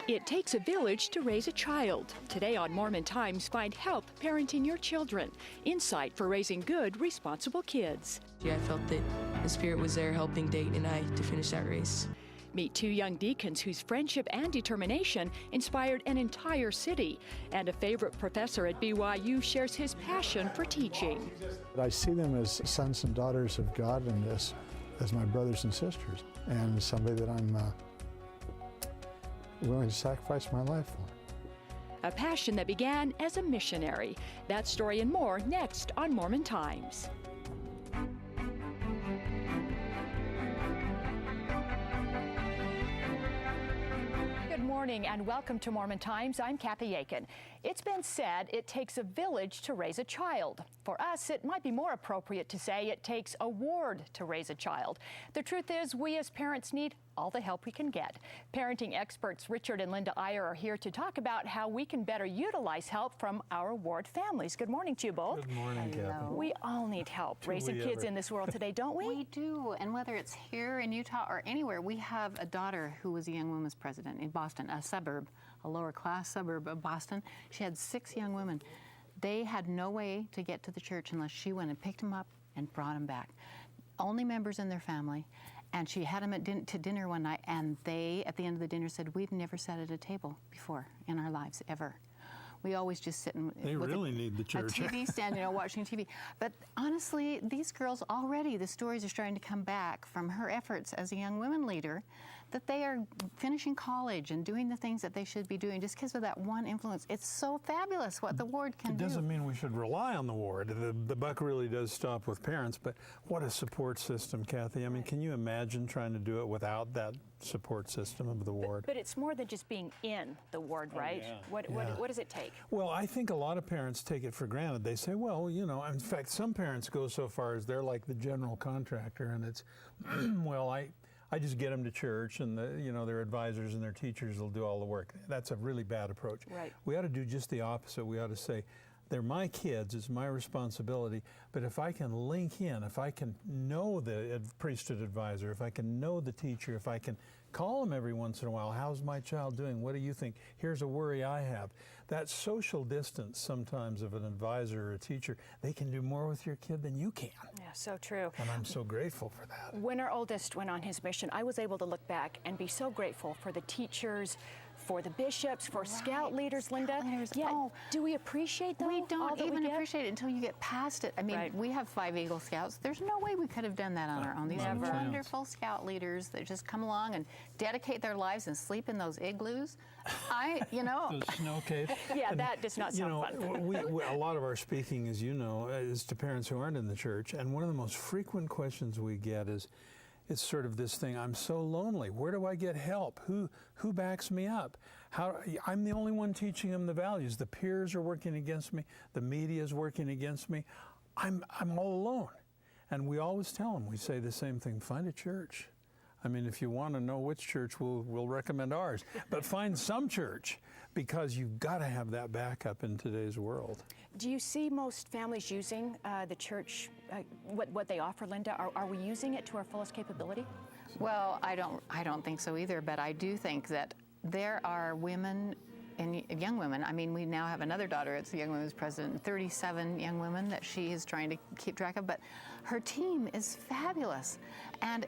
It takes a village to raise a child. Today on Mormon Times, find help parenting your children. Insight for raising good, responsible kids. I felt that the Spirit was there helping Dayton and I to finish that race. Meet two young deacons whose friendship and determination inspired an entire city. And a favorite professor at BYU shares his passion for teaching. I see them as sons and daughters of God and as my brothers and sisters, and somebody that I'm willing to sacrifice my life for. A passion that began as a missionary. That story and more next on Mormon Times. Good morning and welcome to Mormon Times. I'm Kathy Aiken. It's been said it takes a village to raise a child. For us, it might be more appropriate to say it takes a ward to raise a child. The truth is, we as parents need all the help we can get. Parenting experts Richard and Linda Iyer are here to talk about how we can better utilize help from our ward families. Good morning to you both. Good morning, Kathy. We all need help raising kids in this world today, don't we? We do, and whether it's here in Utah or anywhere, we have a daughter who was a Young Women's President in Boston, a suburb, a lower class suburb of Boston. She had 6 young women. They had no way to get to the church unless she went and picked them up and brought them back. Only members in their family. And she had them to dinner one night, and they, at the end of the dinner, said, "We've never sat at a table before in our lives, ever. We always just sit and they really need the church. A TV stand, watching TV." But honestly, these girls already, the stories are starting to come back from her efforts as a young women leader, that they are finishing college and doing the things that they should be doing just because of that one influence. It's so fabulous what the ward can do. It doesn't mean we should rely on the ward. The buck really does stop with parents, but what a support system, Kathy. I mean, can you imagine trying to do it without that support system of the ward? But it's more than just being in the ward, right? Yeah. What does it take? Well, I think a lot of parents take it for granted. They say, well, in fact, some parents go so far as they're like the general contractor, and it's, well, I just get them to church, and their advisors and their teachers will do all the work. That's a really bad approach. Right. We ought to do just the opposite. We ought to say, they're my kids, it's my responsibility, but if I can link in, if I can know the priesthood advisor, if I can know the teacher, if I can call them every once in a while, how's my child doing? What do you think? Here's a worry I have. That social distance sometimes of an advisor or a teacher, they can do more with your kid than you can. Yeah, so true. And I'm so grateful for that. When our oldest went on his mission, I was able to look back and be so grateful for the teachers, for the bishops, for scout leaders, Linda. Yeah, oh, do we appreciate that? We don't even appreciate it until you get past it. I mean, we have 5 Eagle Scouts. There's no way we could have done that on our own. These are wonderful scout leaders that just come along and dedicate their lives and sleep in those igloos. Those snow caves. Yeah, that does not sound fun. we, a lot of our speaking, as you know, is to parents who aren't in the church, and one of the most frequent questions we get is, it's sort of this thing, I'm so lonely. Where do I get help? Who backs me up? I'm the only one teaching them the values. The peers are working against me. The media is working against me. I'm all alone. And we always tell them, we say the same thing, find a church. I mean, if you want to know which church, we'll recommend ours. But find some church, because you've got to have that backup in today's world. Do you see most families using the church, what they offer, Linda? Are we using it to our fullest capability? Well, I don't think so either, but I do think that there are women and young women. I mean, we now have another daughter that's the Young Women's President, 37 young women that she is trying to keep track of, but her team is fabulous. And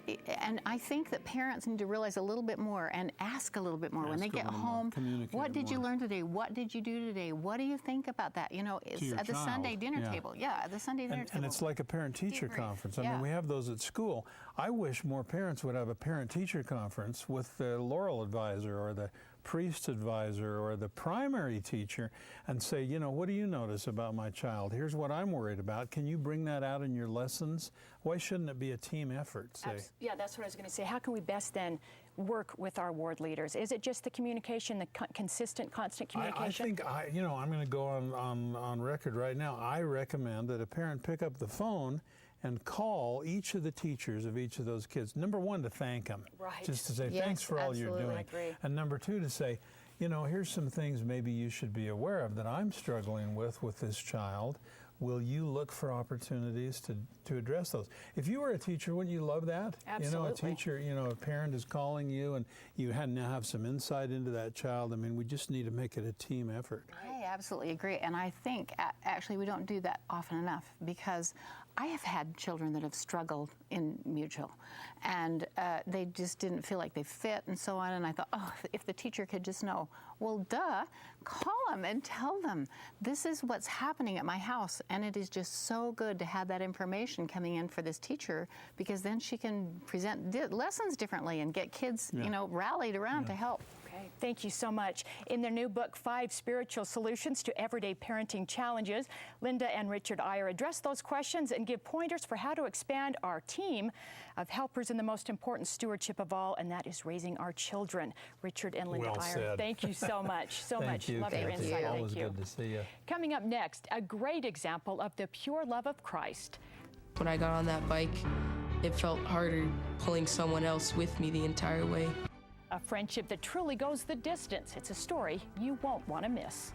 I think that parents need to realize a little bit more and ask a little bit more when they get home. What did you learn today? What did you do today? What do you think about that? It's at the Sunday dinner table. Yeah, at the Sunday dinner table. And it's like a parent-teacher conference. I mean, we have those at school. I wish more parents would have a parent-teacher conference with the Laurel advisor or the priest advisor or the primary teacher and say, what do you notice about my child? Here's what I'm worried about. Can you bring that out in your lessons? Why shouldn't it be a team effort? Yeah, that's what I was going to say. How can we best then work with our ward leaders? Is it just the communication, the consistent, constant communication? I think, I'm going to go on record right now. I recommend that a parent pick up the phone and call each of the teachers of each of those kids. Number one, to thank them. Right. Just to say, thanks for all you're doing. I agree. And number two, to say, here's some things maybe you should be aware of that I'm struggling with this child. will you look for opportunities to address those? If you were a teacher, wouldn't you love that? Absolutely. You know, a teacher, you know, a parent is calling you and you now have some insight into that child. I mean, we just need to make it a team effort. I absolutely agree. And I think actually we don't do that often enough, because I have had children that have struggled in Mutual, and they just didn't feel like they fit and so on. And I thought, oh, if the teacher could just know, well, duh, call them and tell them, this is what's happening at my house. And it is just so good to have that information coming in for this teacher, because then she can present lessons differently and get kids, you know, rallied around to help. Okay, thank you so much. In their new book, 5 Spiritual Solutions to Everyday Parenting Challenges, Linda and Richard Eyre address those questions and give pointers for how to expand our team of helpers in the most important stewardship of all, and that is raising our children. Richard and Linda Well Eyre, said. thank you so much. Thank you, Love your Kathy. insight. Always Thank you. good to see you. Coming up next, a great example of the pure love of Christ. When I got on that bike, it felt harder pulling someone else with me the entire way. A friendship that truly goes the distance. It's a story you won't want to miss.